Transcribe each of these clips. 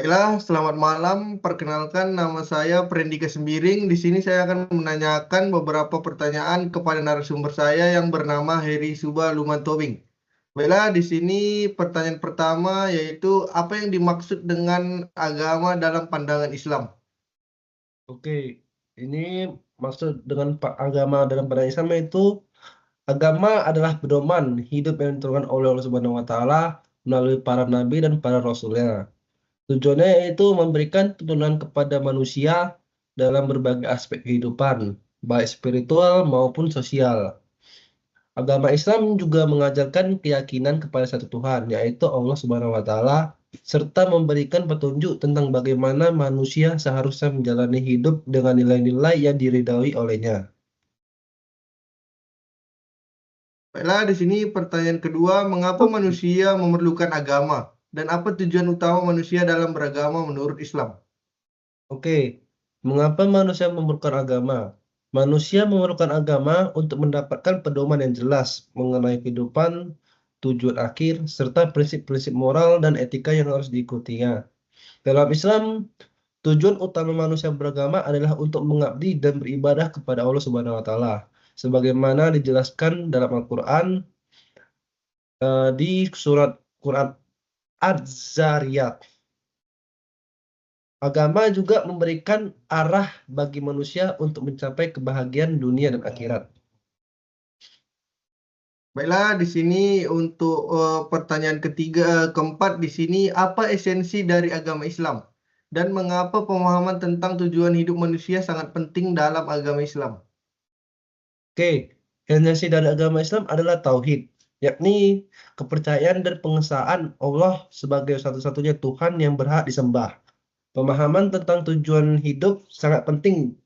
Baiklah, selamat malam. Perkenalkan, nama saya Prendika Sembiring. Di sini saya akan menanyakan beberapa pertanyaan kepada narasumber saya yang bernama Heri Suba Lumantobing. Baiklah, di sini pertanyaan pertama yaitu apa yang dimaksud dengan agama dalam pandangan Islam? Oke, ini maksud dengan agama dalam pandangan Islam itu agama adalah pedoman hidup yang diturunkan oleh Allah Subhanahu wa taala melalui para nabi dan para rasulnya. Tujuannya yaitu memberikan tuntunan kepada manusia dalam berbagai aspek kehidupan, baik spiritual maupun sosial. Agama Islam juga mengajarkan keyakinan kepada satu Tuhan, yaitu Allah Subhanahu wa taala, serta memberikan petunjuk tentang bagaimana manusia seharusnya menjalani hidup dengan nilai-nilai yang diridhoi olehnya. Baiklah, di sini pertanyaan kedua, mengapa manusia memerlukan agama? Dan apa tujuan utama manusia dalam beragama menurut Islam? Oke, mengapa manusia memerlukan agama? Manusia memerlukan agama untuk mendapatkan pedoman yang jelas mengenai kehidupan, tujuan akhir, serta prinsip-prinsip moral dan etika yang harus diikutinya. Dalam Islam, tujuan utama manusia beragama adalah untuk mengabdi dan beribadah kepada Allah Subhanahu wa taala. Sebagaimana dijelaskan dalam Al-Qur'an di surat Quran Az-Zariyat. Agama juga memberikan arah bagi manusia untuk mencapai kebahagiaan dunia dan akhirat. Baiklah, di sini untuk pertanyaan keempat di sini apa esensi dari agama Islam dan mengapa pemahaman tentang tujuan hidup manusia sangat penting dalam agama Islam? Oke, esensi dari agama Islam adalah tauhid, yakni kepercayaan dan pengesahan Allah sebagai satu-satunya Tuhan yang berhak disembah. Pemahaman tentang tujuan hidup sangat penting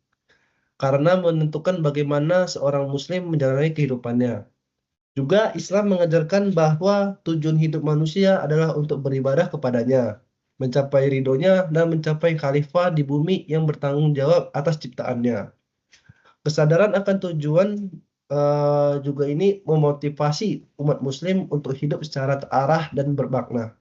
karena menentukan bagaimana seorang muslim menjalani kehidupannya. Juga Islam mengajarkan bahwa tujuan hidup manusia adalah untuk beribadah kepadanya, mencapai ridhonya dan mencapai khalifah di bumi yang bertanggung jawab atas ciptaannya. Kesadaran akan tujuan juga ini memotivasi umat muslim untuk hidup secara terarah dan bermakna.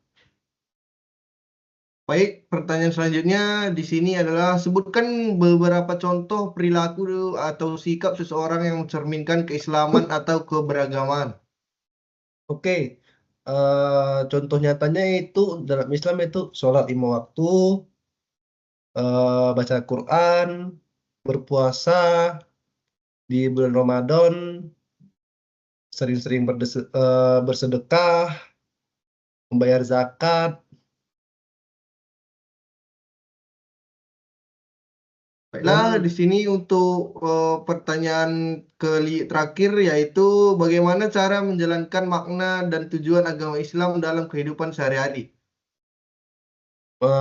Baik, pertanyaan selanjutnya di sini adalah sebutkan beberapa contoh perilaku atau sikap seseorang yang mencerminkan keislaman atau keberagaman. Oke, contoh nyatanya itu dalam Islam itu sholat 5 waktu, baca Quran, berpuasa di bulan Ramadan, sering-sering bersedekah, membayar zakat. Baiklah, Dan di sini untuk pertanyaan terakhir yaitu bagaimana cara menjalankan makna dan tujuan agama Islam dalam kehidupan sehari-hari.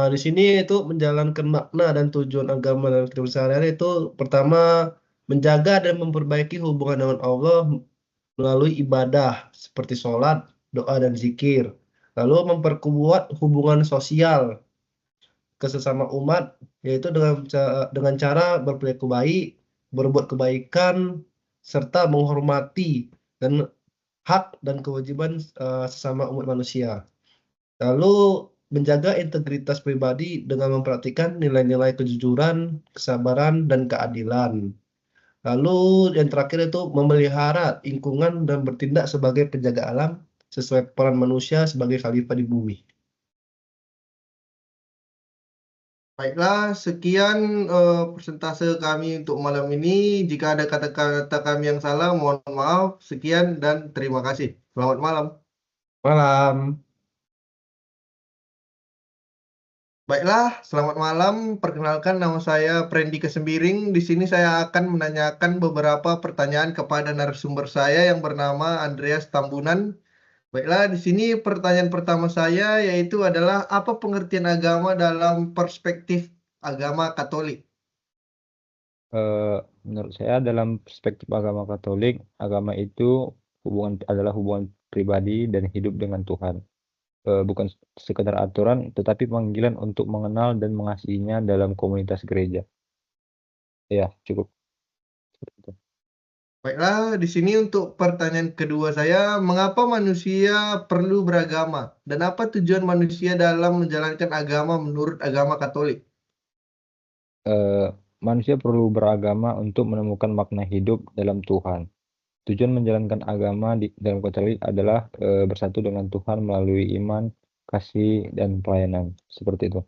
di sini itu menjalankan makna dan tujuan agama dalam kehidupan sehari-hari itu pertama menjaga dan memperbaiki hubungan dengan Allah melalui ibadah seperti sholat, doa dan zikir. Lalu memperkuat hubungan sosial ke sesama umat yaitu dengan cara berperilaku baik, berbuat kebaikan serta menghormati dan hak dan kewajiban sesama umat manusia. Lalu menjaga integritas pribadi dengan memperhatikan nilai-nilai kejujuran, kesabaran, dan keadilan. Lalu yang terakhir itu memelihara lingkungan dan bertindak sebagai penjaga alam sesuai peran manusia sebagai khalifah di bumi. Baiklah, sekian persentase kami untuk malam ini. Jika ada kata-kata kami yang salah, mohon maaf. Sekian dan terima kasih. Selamat malam. Malam. Baiklah, selamat malam. Perkenalkan nama saya Prendika Sembiring. Di sini saya akan menanyakan beberapa pertanyaan kepada narasumber saya yang bernama Andreas Tambunan. Baiklah, di sini pertanyaan pertama saya yaitu adalah apa pengertian agama dalam perspektif agama Katolik? Eh, Menurut saya dalam perspektif agama Katolik, agama itu adalah hubungan pribadi dan hidup dengan Tuhan. Bukan sekedar aturan, tetapi panggilan untuk mengenal dan mengasihinya dalam komunitas gereja. Ya, cukup. Seperti itu. Baiklah, di sini untuk pertanyaan kedua saya, mengapa manusia perlu beragama dan apa tujuan manusia dalam menjalankan agama menurut agama Katolik? Manusia perlu beragama untuk menemukan makna hidup dalam Tuhan. Tujuan menjalankan agama dalam Katolik adalah bersatu dengan Tuhan melalui iman, kasih, dan pelayanan. Seperti itu.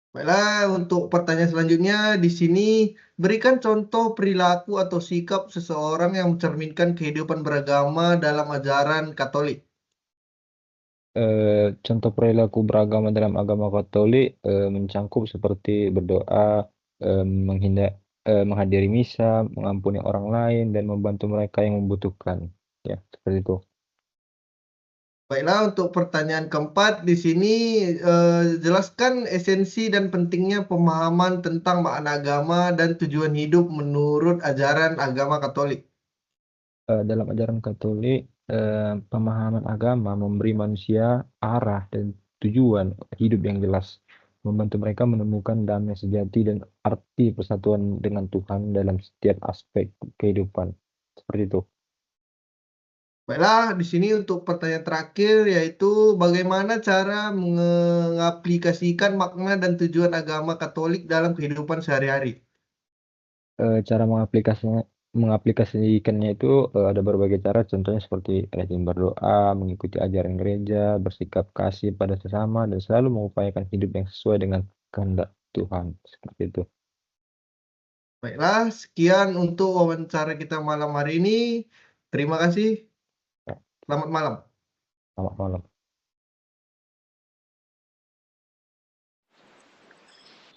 Baiklah, untuk pertanyaan selanjutnya di sini berikan contoh perilaku atau sikap seseorang yang mencerminkan kehidupan beragama dalam ajaran Katolik. Contoh perilaku beragama dalam agama Katolik mencangkup seperti berdoa, menghadiri misa, mengampuni orang lain, dan membantu mereka yang membutuhkan. Ya, seperti itu. Baiklah, untuk pertanyaan keempat di sini jelaskan esensi dan pentingnya pemahaman tentang makna agama dan tujuan hidup menurut ajaran agama Katolik. Dalam ajaran Katolik, pemahaman agama memberi manusia arah dan tujuan hidup yang jelas, membantu mereka menemukan damai sejati dan arti persatuan dengan Tuhan dalam setiap aspek kehidupan. Seperti itu. Baiklah, di sini untuk pertanyaan terakhir yaitu bagaimana cara mengaplikasikan makna dan tujuan agama Katolik dalam kehidupan sehari-hari. Cara mengaplikasikannya itu ada berbagai cara, contohnya seperti rajin berdoa, mengikuti ajaran gereja, bersikap kasih pada sesama, dan selalu mengupayakan hidup yang sesuai dengan kehendak Tuhan. Seperti itu. Baiklah, sekian untuk wawancara kita malam hari ini. Terima kasih. Ya, Selamat malam. selamat malam.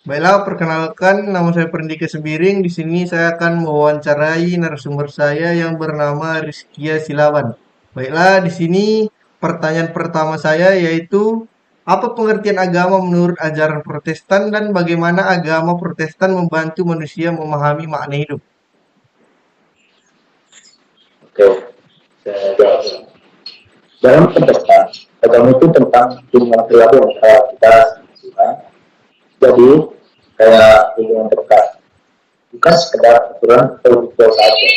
Baiklah, perkenalkan nama saya Perndika Sembiring. Di sini saya akan mewawancarai narasumber saya yang bernama Rizkia Silawan. Baiklah, di sini pertanyaan pertama saya yaitu apa pengertian agama menurut ajaran Protestan dan bagaimana agama Protestan membantu manusia memahami makna hidup? Oke, saya jawab. Dalam Protestan, agama itu tentang hubungan perilaku antara kita sama Tuhan. Jadi, kayak hubungan dekat. Bukan sekedar aturan atau ritual saja.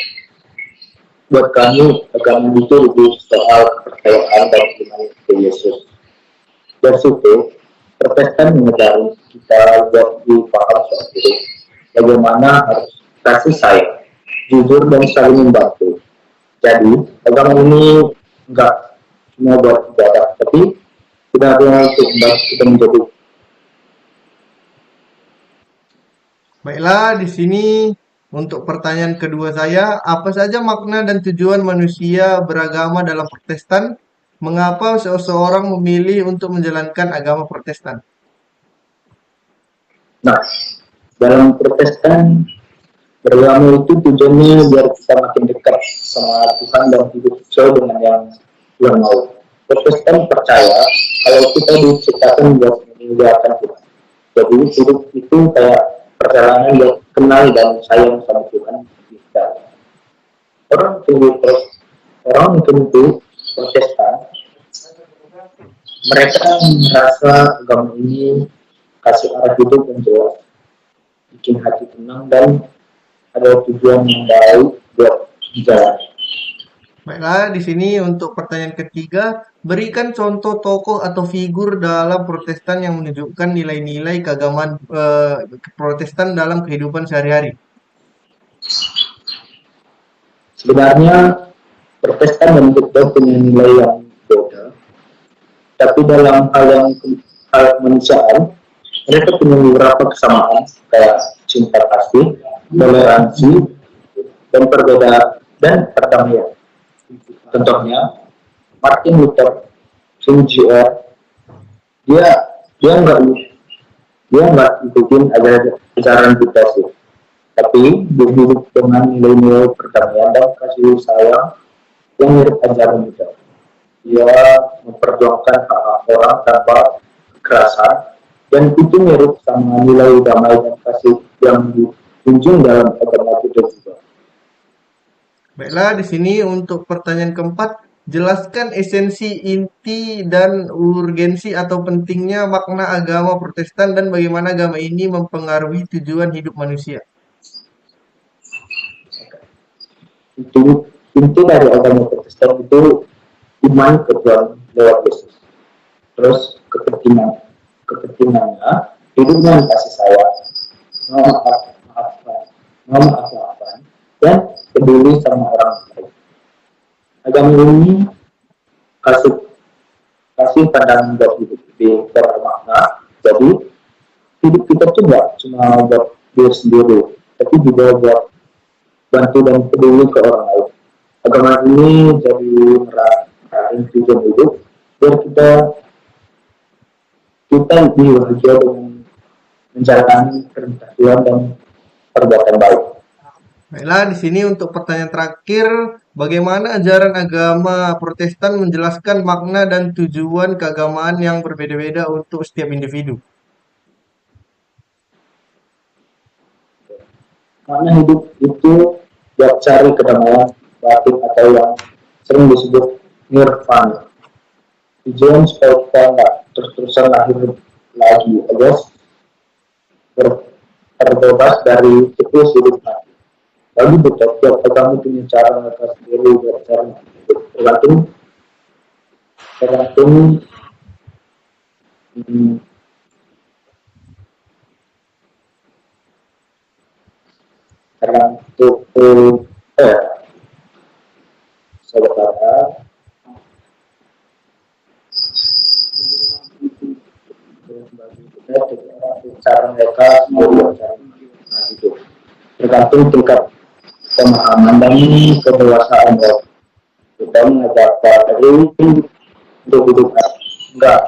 Buat kami, agama itu lebih soal kepercayaan dan iman ke Yesus. Dari situ, Protestan mengajari kita lebih paham soal hidup. Bagaimana harus kasih sayang, jujur dan saling membantu. Jadi, agama ini enggak cuma buat ibadah, tapi benar-benar untuk membantu kita menjadi. Baiklah, di sini untuk pertanyaan kedua saya, apa saja makna dan tujuan manusia beragama dalam Protestan? Mengapa seseorang memilih untuk menjalankan agama Protestan? Nah, dalam Protestan, beragama itu tujuannya biar kita makin dekat sama Tuhan dan hidup sesuai dengan yang Tuhan mau. Protestan percaya kalau kita diciptakan buat meninggalkan Tuhan. Jadi hidup itu kayak perjalanan buat kenal dan sayang sama Tuhan kita. Orang tunggu orang tunggu Protestan, mereka merasa agama ini kasih arah hidup yang jelas, bikin hati tenang dan ada tujuan yang baik buat jalan. Baiklah, di sini untuk pertanyaan ketiga, berikan contoh tokoh atau figur dalam Protestan yang menunjukkan nilai-nilai keagamaan Protestan dalam kehidupan sehari-hari. Sebenarnya Protestan dan Buddha punya nilai yang beda, tapi dalam hal kemanusiaan mereka punya beberapa kesamaan kayak cinta kasih, toleransi, dan perbedaan dan perdamaian. Contohnya Martin Luther King Jr. dia dia nggak ikutin ajaran Buddha sih, tapi dia hidup dengan nilai-nilai perdamaian dan kasih sayang yang mirip ajaran Buddha. Dia memperjuangkan hak orang tanpa kekerasan dan itu mirip sama nilai damai dan kasih yang dijunjung dalam agama Buddha juga. Baiklah, di sini untuk pertanyaan keempat, jelaskan esensi, inti, dan urgensi atau pentingnya makna agama Protestan dan bagaimana agama ini mempengaruhi tujuan hidup manusia. Inti dari agama Protestan itu iman ke Tuhan lewat Yesus. Terus kepentingannya hidup dengan kasih sayang, memaafkan, dan peduli sama orang lain. Agama ini kasih pandangan buat hidup bermakna. Jadi hidup kita tuh nggak cuma buat diri sendiri, tapi juga buat bantu dan peduli ke orang lain. Agama ini jadi meraih tujuan hidup biar kita lebih bahagia dengan menjalankan perintah Tuhan dan perbuatan baik. Baiklah, di sini untuk pertanyaan terakhir, bagaimana ajaran agama Protestan menjelaskan makna dan tujuan keagamaan yang berbeda-beda untuk setiap individu? Makna hidup itu buat cari kedamaian batin atau yang sering disebut nirvana. Tujuan supaya kita nggak terus-terusan lahir lagi, alias terbebas dari siklus hidup mati. Lalu betul, tiap agama punya cara mereka sendiri buat cara hidup. Tergantung sebenarnya cara mereka sendiri cara hidup. Tergantung tingkat pemahaman dan kedewasaan kita mengajarkan dari untuk hidup nggak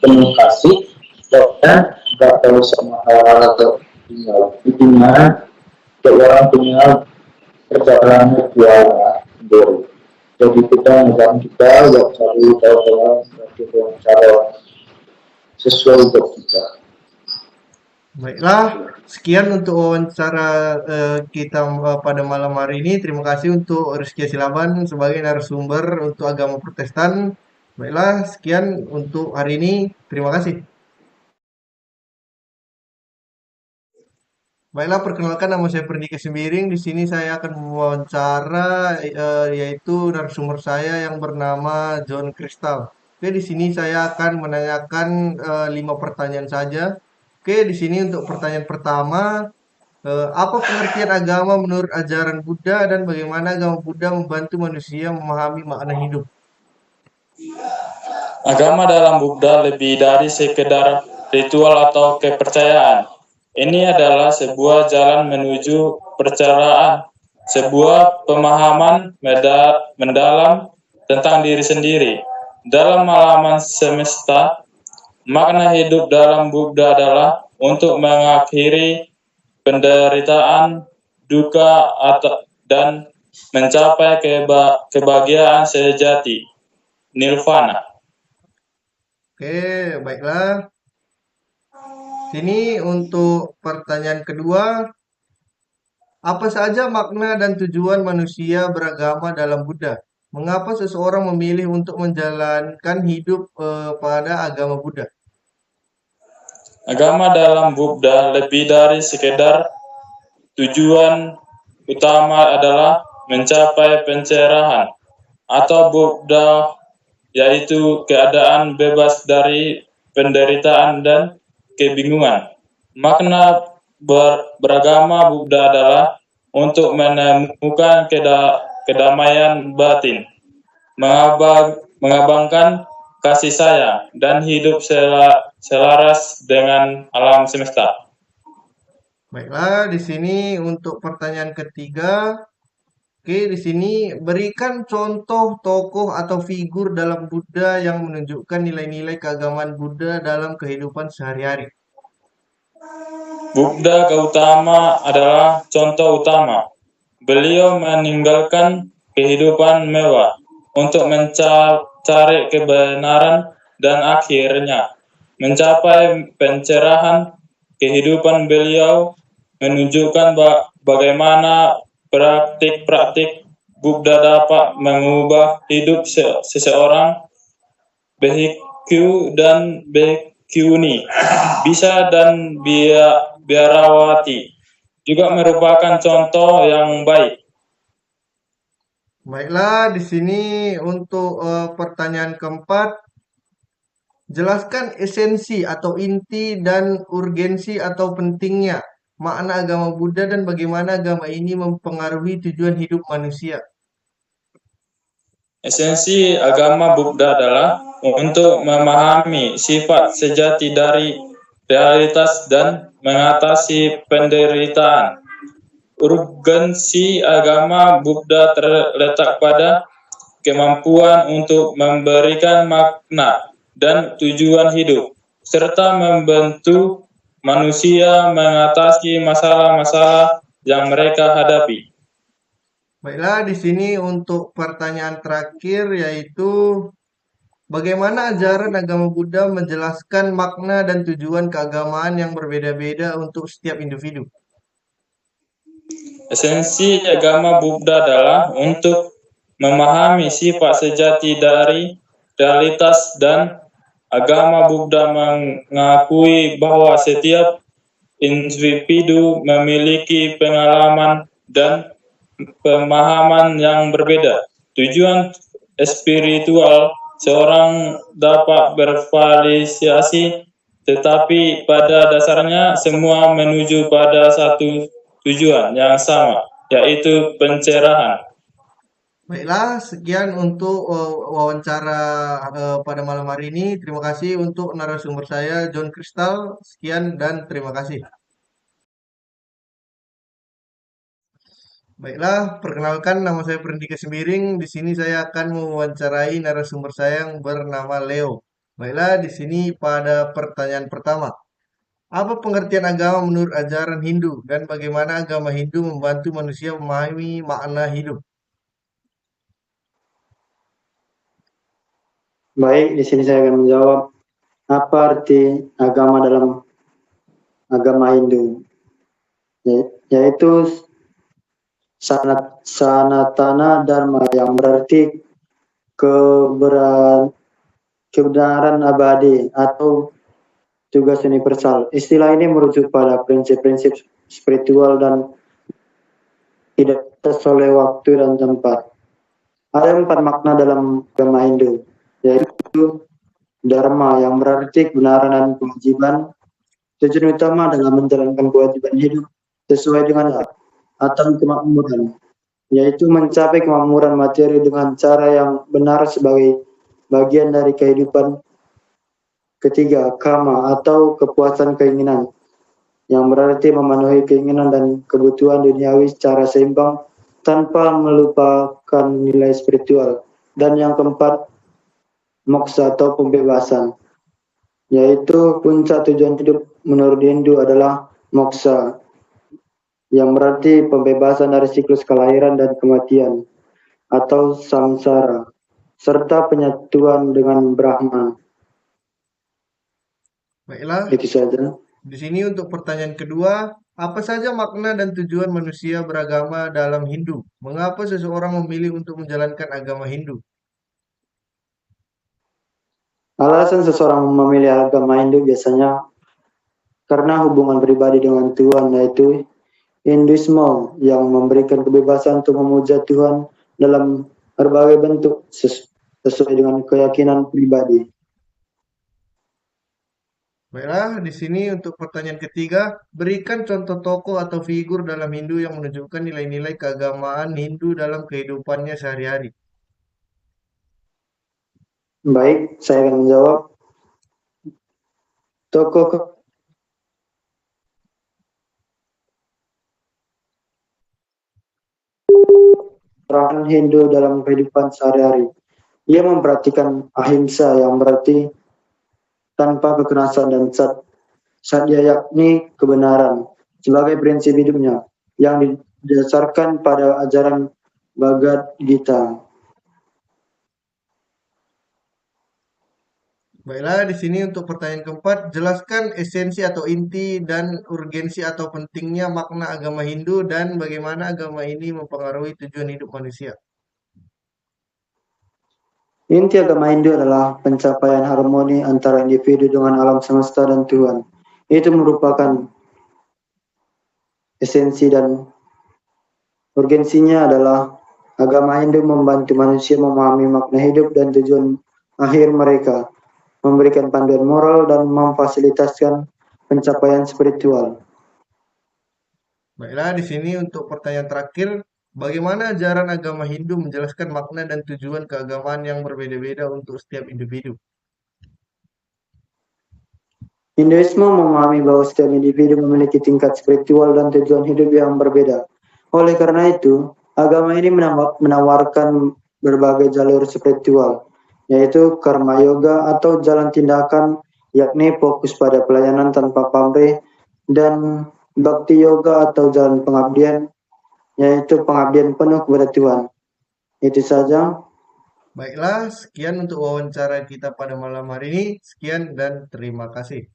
penuh kasih dan nggak tahu sama hal-hal tinggal intinya setiap orang punya perjalanannya dia sendiri. Jadi kita mengajarkan kita buat cari tahu cara sesuai buat kita. Baiklah, sekian untuk wawancara kita pada malam hari ini. Terima kasih untuk Rizky Silaban sebagai narasumber untuk agama Protestan. Baiklah, sekian untuk hari ini. Terima kasih. Baiklah, perkenalkan nama saya Pernike Sembiring. Di sini saya akan mewawancara yaitu narasumber saya yang bernama John Crystal. Oke, di sini saya akan menanyakan 5 pertanyaan saja. Oke, di sini untuk pertanyaan pertama, apa pengertian agama menurut ajaran Buddha dan bagaimana agama Buddha membantu manusia memahami makna hidup? Agama dalam Buddha lebih dari sekedar ritual atau kepercayaan. Ini adalah sebuah jalan menuju pencerahan, sebuah pemahaman mendalam tentang diri sendiri. Dalam halaman semesta, makna hidup dalam Buddha adalah untuk mengakhiri penderitaan, duka, dan mencapai kebahagiaan sejati, nirvana. Oke, baiklah. Sini untuk pertanyaan kedua, apa saja makna dan tujuan manusia beragama dalam Buddha? Mengapa seseorang memilih untuk menjalankan hidup pada agama Buddha? Agama dalam Buddha lebih dari sekedar tujuan utama adalah mencapai pencerahan atau Buddha, yaitu keadaan bebas dari penderitaan dan kebingungan. Makna beragama Buddha adalah untuk menemukan kedamaian batin, mengembangkan kasih sayang, dan hidup selaras dengan alam semesta. Baiklah, di sini untuk pertanyaan ketiga. Oke, di sini berikan contoh tokoh atau figur dalam Buddha yang menunjukkan nilai-nilai keagamaan Buddha dalam kehidupan sehari-hari. Buddha Gautama adalah contoh utama. Beliau meninggalkan kehidupan mewah untuk mencari kebenaran dan akhirnya mencapai pencerahan. Kehidupan beliau menunjukkan bagaimana praktik-praktik Buddha dapat mengubah hidup seseorang, bhikkhu dan bhikkhuni, bisa dan biarawati, juga merupakan contoh yang baik Baiklah, di sini untuk pertanyaan keempat, jelaskan esensi atau inti dan urgensi atau pentingnya makna agama Buddha dan bagaimana agama ini mempengaruhi tujuan hidup manusia. Esensi agama Buddha adalah untuk memahami sifat sejati dari realitas dan mengatasi penderitaan. Urgensi agama Buddha terletak pada kemampuan untuk memberikan makna dan tujuan hidup, serta membantu manusia mengatasi masalah-masalah yang mereka hadapi. Baiklah, di sini untuk pertanyaan terakhir yaitu bagaimana ajaran agama Buddha menjelaskan makna dan tujuan keagamaan yang berbeda-beda untuk setiap individu. Esensi agama Buddha adalah untuk memahami sifat sejati dari realitas, dan agama Buddha mengakui bahwa setiap individu memiliki pengalaman dan pemahaman yang berbeda. Tujuan spiritual seorang dapat bervariasi, tetapi pada dasarnya semua menuju pada satu tujuan yang sama, yaitu pencerahan. Baiklah, sekian untuk wawancara pada malam hari ini. Terima kasih untuk narasumber saya, John Crystal. Sekian dan terima kasih. Baiklah, perkenalkan nama saya Prendika Sembiring. Di sini saya akan mewawancarai narasumber saya yang bernama Leo. Baiklah, di sini pada pertanyaan pertama. Apa pengertian agama menurut ajaran Hindu dan bagaimana agama Hindu membantu manusia memahami makna hidup? Baik, di sini saya akan menjawab apa arti agama dalam agama Hindu, yaitu sanatana dharma, yang berarti kebenaran abadi atau tugas universal. Istilah ini merujuk pada prinsip-prinsip spiritual dan tidak oleh waktu dan tempat. Ada 4 makna dalam agama Hindu, yaitu dharma, yang berarti kebenaran dan kewajiban. Tujuan utama adalah menjalankan kewajiban hidup sesuai dengan atau kemakmuran, yaitu mencapai kemakmuran materi dengan cara yang benar sebagai bagian dari kehidupan. Ketiga, kama atau kepuasan keinginan, yang berarti memenuhi keinginan dan kebutuhan duniawi secara seimbang tanpa melupakan nilai spiritual. Dan yang keempat, moksa atau pembebasan, yaitu puncak tujuan hidup menurut Hindu adalah moksa, yang berarti pembebasan dari siklus kelahiran dan kematian atau samsara, serta penyatuan dengan Brahma. Baiklah, Itu saja. di sini untuk pertanyaan kedua, apa saja makna dan tujuan manusia beragama dalam Hindu? Mengapa seseorang memilih untuk menjalankan agama Hindu? Alasan seseorang memilih agama Hindu biasanya karena hubungan pribadi dengan Tuhan, yaitu Hinduisme yang memberikan kebebasan untuk memuja Tuhan dalam berbagai bentuk sesuai dengan keyakinan pribadi. Baiklah, di sini untuk pertanyaan ketiga, berikan contoh tokoh atau figur dalam Hindu yang menunjukkan nilai-nilai keagamaan Hindu dalam kehidupannya sehari-hari. Baik, saya akan menjawab. Tokoh orang Hindu dalam kehidupan sehari-hari. Ia memperhatikan ahimsa, yang berarti tanpa kekerasan, dan satya, yakni kebenaran, sebagai prinsip hidupnya yang didasarkan pada ajaran Bhagavad Gita. Baiklah, di sini untuk pertanyaan keempat, jelaskan esensi atau inti dan urgensi atau pentingnya makna agama Hindu dan bagaimana agama ini mempengaruhi tujuan hidup manusia. Inti agama Hindu adalah pencapaian harmoni antara individu dengan alam semesta dan Tuhan. Itu merupakan esensi, dan urgensinya adalah Agama Hindu membantu manusia memahami makna hidup dan tujuan akhir mereka, memberikan panduan moral dan memfasilitasikan pencapaian spiritual. Baiklah, di sini untuk pertanyaan terakhir, bagaimana ajaran agama Hindu menjelaskan makna dan tujuan keagamaan yang berbeda-beda untuk setiap individu? Hinduisme memahami bahwa setiap individu memiliki tingkat spiritual dan tujuan hidup yang berbeda. Oleh karena itu, agama ini menawarkan berbagai jalur spiritual, yaitu karma yoga atau jalan tindakan, yakni fokus pada pelayanan tanpa pamrih, dan bhakti yoga atau jalan pengabdian, yaitu pengabdian penuh kepada Tuhan. Itu saja. Baiklah, sekian untuk wawancara kita pada malam hari ini. Sekian dan terima kasih.